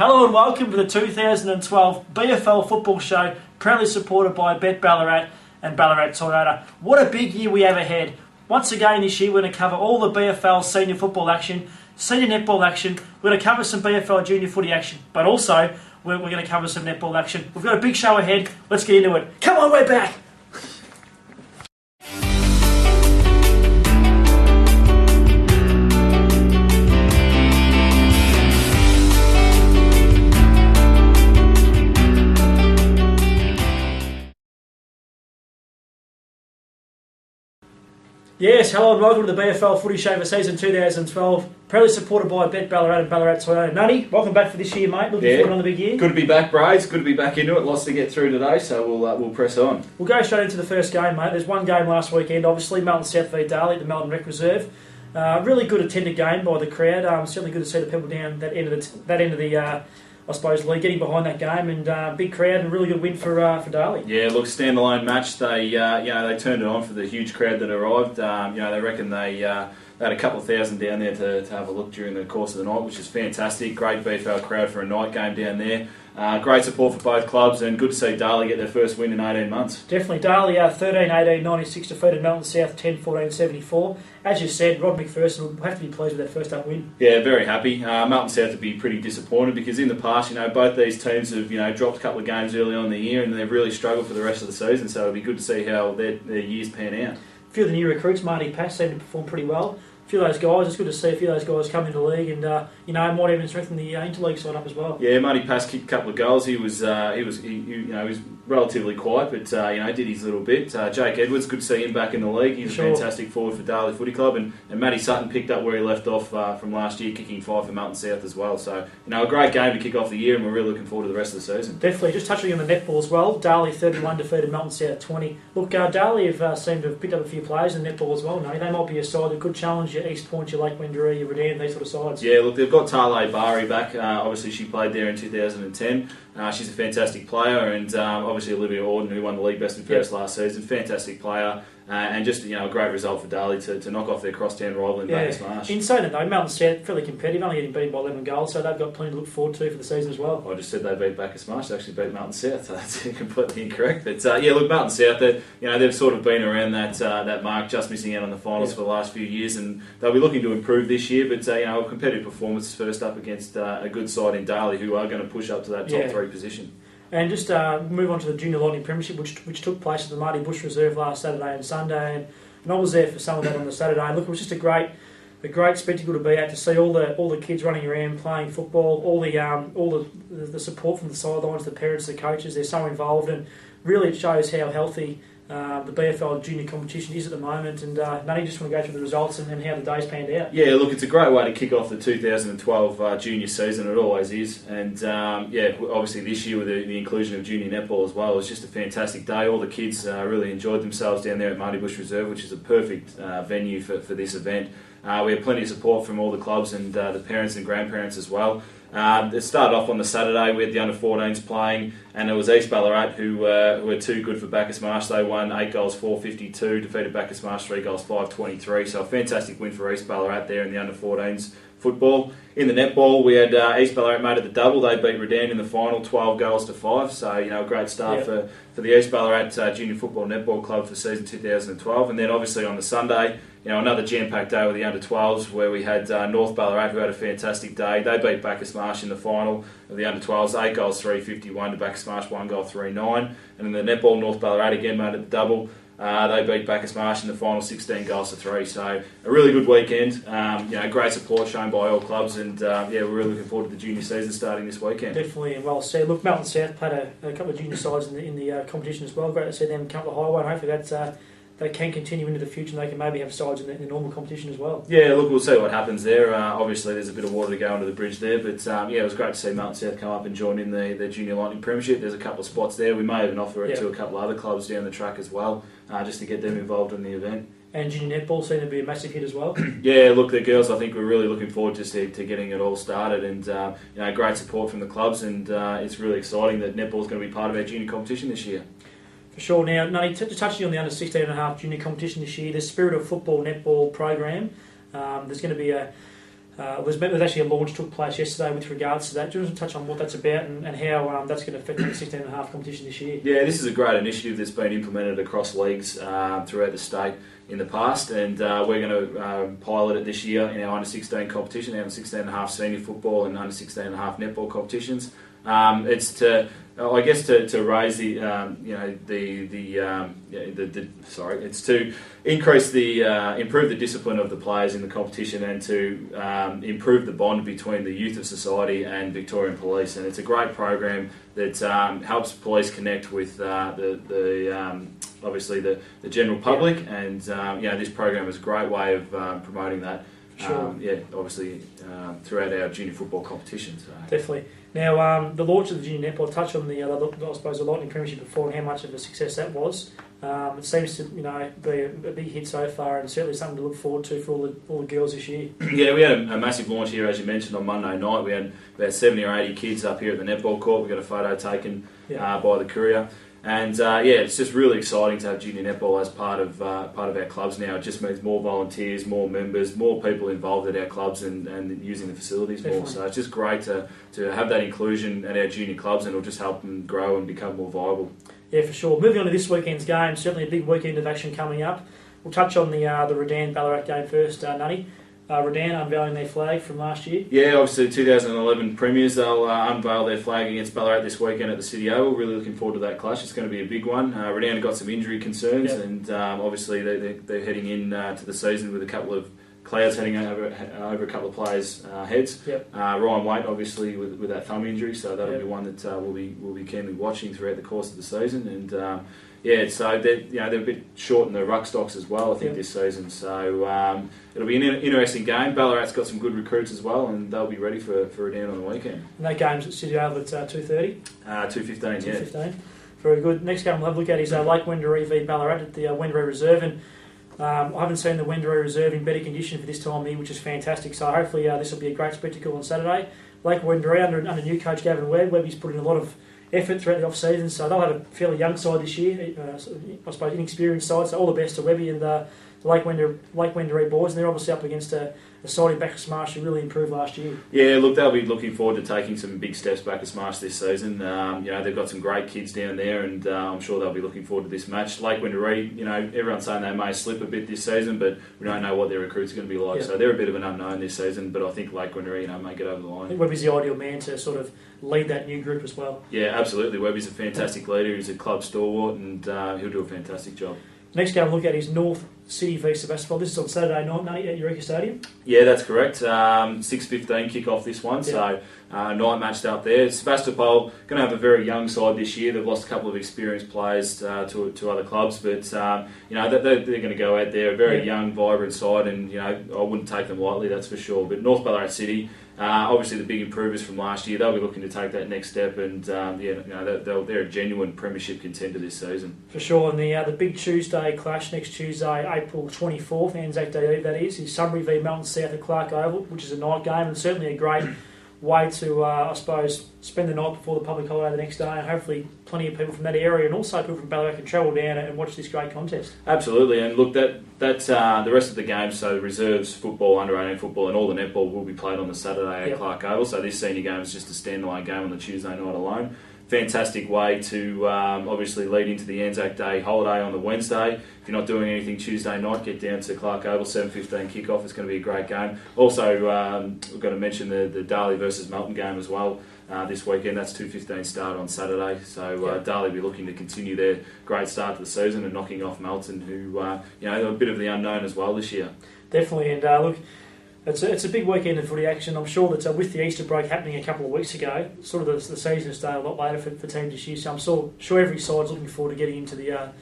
Hello and welcome to the 2012 BFL Football Show, proudly supported by Ballarat and Ballarat Toyota. What a big year we have ahead. Once again this year we're going to cover all the BFL senior football action, senior netball action, we're going to cover some BFL junior footy action, but also we're going to cover some netball action. We've got a big show ahead, let's get into it. Come on, we're back! Yes, hello and welcome to the BFL Footy Show for season 2012. Proudly supported by Ballarat and Ballarat Toyota. Nutty, welcome back for this year, mate. Looking forward on the big year. Good to be back, Braves. Good to be back into it. Lots to get through today, so we'll press on. We'll go straight into the first game, mate. There's one game last weekend, obviously, Melton South v Darley at the Melton Rec Reserve. Really good attended game by the crowd. Certainly good to see the people down that end of the I suppose, league getting behind that game, and big crowd and a really good win for Darley. Yeah, look, standalone match. They they turned it on for the huge crowd that arrived. They reckon they had a couple of thousand down there to have a look during the course of the night, which is fantastic. Great BFL crowd for a night game down there. Great support for both clubs, and good to see Darley get their first win in 18 months. Definitely. Darley 13-18-96 defeated Melton South 10-14-74. As you said, Rod McPherson will have to be pleased with that first up win. Yeah, very happy. Melton South would be pretty disappointed because in the past, both these teams have dropped a couple of games early on in the year and they've really struggled for the rest of the season. So it'll be good to see how their years pan out. A few of the new recruits, Marty Pass, seem to perform pretty well. A few of those guys, it's good to see a few of those guys come into the league and might even strengthen the interleague side up as well. Yeah, Marty Pass kicked a couple of goals. He was relatively quiet, but did his little bit. Jake Edwards, good to see him back in the league. He's a fantastic forward for Darley Footy Club, and Matty Sutton picked up where he left off from last year, kicking 5 for Melton South as well. So a great game to kick off the year, and we're really looking forward to the rest of the season. Definitely. Just touching on the netball as well, Darley 31 defeated Melton South 20. Look, Darley have seemed to have picked up a few players in netball as well. They might be a side that could challenge your East Point, your Lake Wendouree, your Redan, these sort of sides. Yeah, look, they've got Tale Bari back. Obviously, she played there in 2010. She's a fantastic player, and obviously Olivia Orden, who won the league best and fairest last season, fantastic player, and just a great result for Darley to knock off their crosstown rival in Bacchus Marsh. In saying that though, Melton South fairly competitive, only getting beaten by 11 goals, so they've got plenty to look forward to for the season as well. I just said they beat Bacchus Marsh, they actually beat Melton South, so that's completely incorrect. But look, Melton South, they've sort of been around that mark, just missing out on the finals for the last few years, and they'll be looking to improve this year. But a competitive performance first up against a good side in Darley, who are going to push up to that top 3 position. And just move on to the Junior Lightning Premiership, which took place at the Marty Bush Reserve last Saturday and Sunday, and I was there for some of that on the Saturday. And look, it was just a great spectacle to be at, to see all the kids running around playing football, all the support from the sidelines, the parents, the coaches. They're so involved, and really it shows how healthy the BFL junior competition is at the moment. And Nutty, just want to go through the results and how the days panned out. Yeah, look, it's a great way to kick off the 2012 junior season. It always is. And obviously this year with the inclusion of junior netball as well, it was just a fantastic day. All the kids really enjoyed themselves down there at Marty Bush Reserve, which is a perfect venue for this event. We had plenty of support from all the clubs and the parents and grandparents as well. It started off on the Saturday. We had the under-14s playing, and it was East Ballarat who were too good for Bacchus Marsh. They won 8 goals 4-52, defeated Bacchus Marsh 3 goals 5-23. So a fantastic win for East Ballarat there in the under-14s football. In the netball, we had East Ballarat made it the double. They beat Redan in the final 12 goals to 5. So a great start for the East Ballarat Junior Football Netball Club for season 2012. And then obviously on the Sunday, another jam-packed day with the under-12s, where we had North Ballarat, who had a fantastic day. They beat Bacchus Marsh in the final of the under-12s, 8 goals 3-51 to Bacchus Marsh 1 goal 3-9. And in the netball, North Ballarat again made it the double. They beat Bacchus Marsh in the final 16 goals to 3. So a really good weekend. Great support shown by all clubs, and we're really looking forward to the junior season starting this weekend. Definitely, and well said. Look, Melton South played a couple of junior sides in the competition as well. Great to see them come to the highway, and hopefully they can continue into the future, and they can maybe have sides in the normal competition as well. Yeah, look, we'll see what happens there. Obviously, there's a bit of water to go under the bridge there, but it was great to see Melton South come up and join in the Junior Lightning Premiership. There's a couple of spots there. We may even offer it to a couple of other clubs down the track as well, just to get them involved in the event. And junior netball seemed to be a massive hit as well. Yeah, look, the girls, I think we're really looking forward to getting it all started, and great support from the clubs, and it's really exciting that netball is going to be part of our junior competition this year. For sure. Now, Nutty, touching on the under 16.5 junior competition this year, the Spirit of Football netball program. There's going to be there's actually a launch took place yesterday with regards to that. Do you want to touch on what that's about and how that's going to affect the 16.5 competition this year? Yeah, this is a great initiative that's been implemented across leagues throughout the state in the past, and we're going to pilot it this year in our under-16 competition, our under-16.5 senior football and under-16.5 netball competitions. It's to raise it's to increase improve the discipline of the players in the competition, and to improve the bond between the youth of society and Victorian Police. And it's a great program that helps police connect with obviously the general public, and this program is a great way of promoting that. Sure. Obviously throughout our junior football competitions. So. Definitely. Now, the launch of the junior netball, touch on the Lightning Premiership before and how much of a success that was. It seems to be a big hit so far, and certainly something to look forward to for all the girls this year. Yeah, we had a massive launch here, as you mentioned, on Monday night. We had about 70 or 80 kids up here at the netball court. We got a photo taken by the courier. And it's just really exciting to have junior netball as part of our clubs now. It just means more volunteers, more members, more people involved at our clubs and using the facilities more. So it's just great to have that inclusion at our junior clubs, and it'll just help them grow and become more viable. Yeah, for sure. Moving on to this weekend's game, certainly a big weekend of action coming up. We'll touch on the Redan Ballarat game first, Nutty. Redan unveiling their flag from last year. Yeah, obviously 2011 premiers, they'll unveil their flag against Ballarat this weekend at the City Oval. Really looking forward to that clash. It's going to be a big one. Redan have got some injury concerns, and obviously they're heading in to the season with a couple of clouds heading over a couple of players' heads. Ryan Waite, obviously, with that thumb injury, so that'll be one that we'll be keenly watching throughout the course of the season. And so they're a bit short in the ruck stocks as well, I think, this season. So it'll be an interesting game. Ballarat's got some good recruits as well, and they'll be ready for Redan on the weekend. And that game's at City Oval at 2:30? 2:15, yeah. 2:15. Very good. Next game we'll have a look at is Lake Wendouree v Ballarat at the Wendouree Reserve. And I haven't seen the Wendouree Reserve in better condition for this time of year, which is fantastic. So hopefully this will be a great spectacle on Saturday. Lake Wendouree under new coach Gavin Webb. Webb's put in a lot of effort throughout the off-season, so they'll have a fairly young side this year, I suppose inexperienced side, so all the best to Webby and the Lake Wendouree boys, and they're obviously up against a side in Bacchus Marsh who really improved last year. Yeah, look, they'll be looking forward to taking some big steps Bacchus Marsh this season. They've got some great kids down there, and I'm sure they'll be looking forward to this match. Lake Wendouree, everyone's saying they may slip a bit this season, but we don't know what their recruits are going to be like, so they're a bit of an unknown this season, but I think Lake Wendouree, may get over the line. I think Webby's the ideal man to sort of lead that new group as well. Yeah, absolutely. Webby's a fantastic leader. He's a club stalwart, and he'll do a fantastic job. Next game we'll look at is North City v Sebastopol. This is on Saturday night at Eureka Stadium. Yeah, that's correct. 6:15 kick-off this one, so night matched up there. Sebastopol going to have a very young side this year. They've lost a couple of experienced players to other clubs, but they're going to go out there, a very young, vibrant side, and I wouldn't take them lightly, that's for sure. But North Ballarat City, obviously the big improvers from last year, they'll be looking to take that next step, and they're a genuine premiership contender this season. For sure, and the big Tuesday clash next Tuesday, April 24th, Anzac Day Eve, that is Sunbury v Melton South at Clark Oval, which is a night game, and certainly a great way to, I suppose, spend the night before the public holiday the next day, and hopefully plenty of people from that area and also people from Ballarat can travel down and watch this great contest. Absolutely, and look, that's the rest of the games, so reserves, football, under-18 football and all the netball will be played on the Saturday at Clark Oval, so this senior game is just a standalone game on the Tuesday night alone. Fantastic way to obviously lead into the Anzac Day holiday on the Wednesday. If you're not doing anything Tuesday night, get down to Clark Oval, 7:15 kick-off. It's going to be a great game. Also, we've got to mention the Darley versus Melton game as well this weekend. That's 2:15 start on Saturday. So Darley will be looking to continue their great start to the season and knocking off Melton, who are a bit of the unknown as well this year. Definitely, and look, it's a big weekend of footy action. I'm sure that with the Easter break happening a couple of weeks ago, sort of the season has started a lot later for teams this year. So I'm sure every side's looking forward to getting into their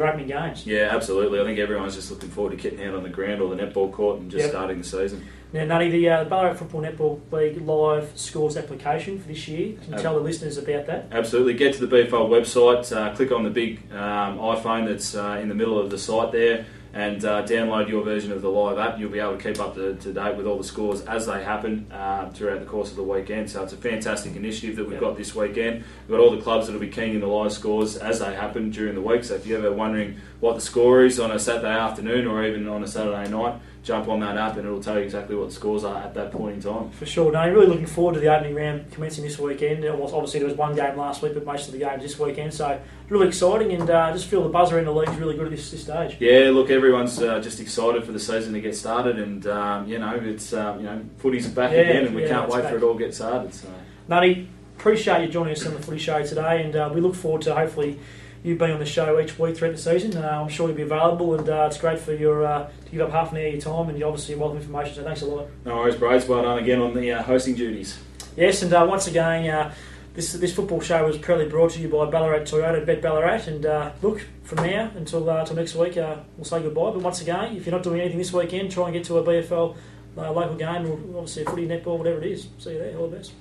opening games. Yeah, absolutely. I think everyone's just looking forward to getting out on the ground or the netball court and just starting the season. Now, Nutty, the Ballarat Football Netball League live scores application for this year. Can you tell the listeners about that? Absolutely. Get to the BFL website, click on the big iPhone that's in the middle of the site there, and download your version of the live app. You'll be able to keep up to date with all the scores as they happen throughout the course of the weekend. So it's a fantastic initiative that we've got this weekend. We've got all the clubs that will be keying in the live scores as they happen during the week. So if you're ever wondering what the score is on a Saturday afternoon or even on a Saturday night, jump on that app and it'll tell you exactly what the scores are at that point in time. For sure. No, really looking forward to the opening round commencing this weekend. Obviously, there was one game last week, but most of the games this weekend. So, really exciting, and just feel the buzz around the league is really good at this stage. Yeah, look, everyone's just excited for the season to get started, and it's footy's back again, and we can't wait for it all to get started. So, Nutty, appreciate you joining us on the Footy Show today, and we look forward to hopefully you being on the show each week throughout the season. I'm sure you'll be available, and it's great for your to give up half an hour of your time, and you obviously welcome information. So thanks a lot. No worries, Brades. Well done again on the hosting duties. Yes, and once again, this football show was proudly brought to you by Ballarat Toyota, Bet Ballarat. And look, from now until next week, we'll say goodbye. But once again, if you're not doing anything this weekend, try and get to a BFL local game, or obviously a footy, netball, whatever it is. See you there. All the best.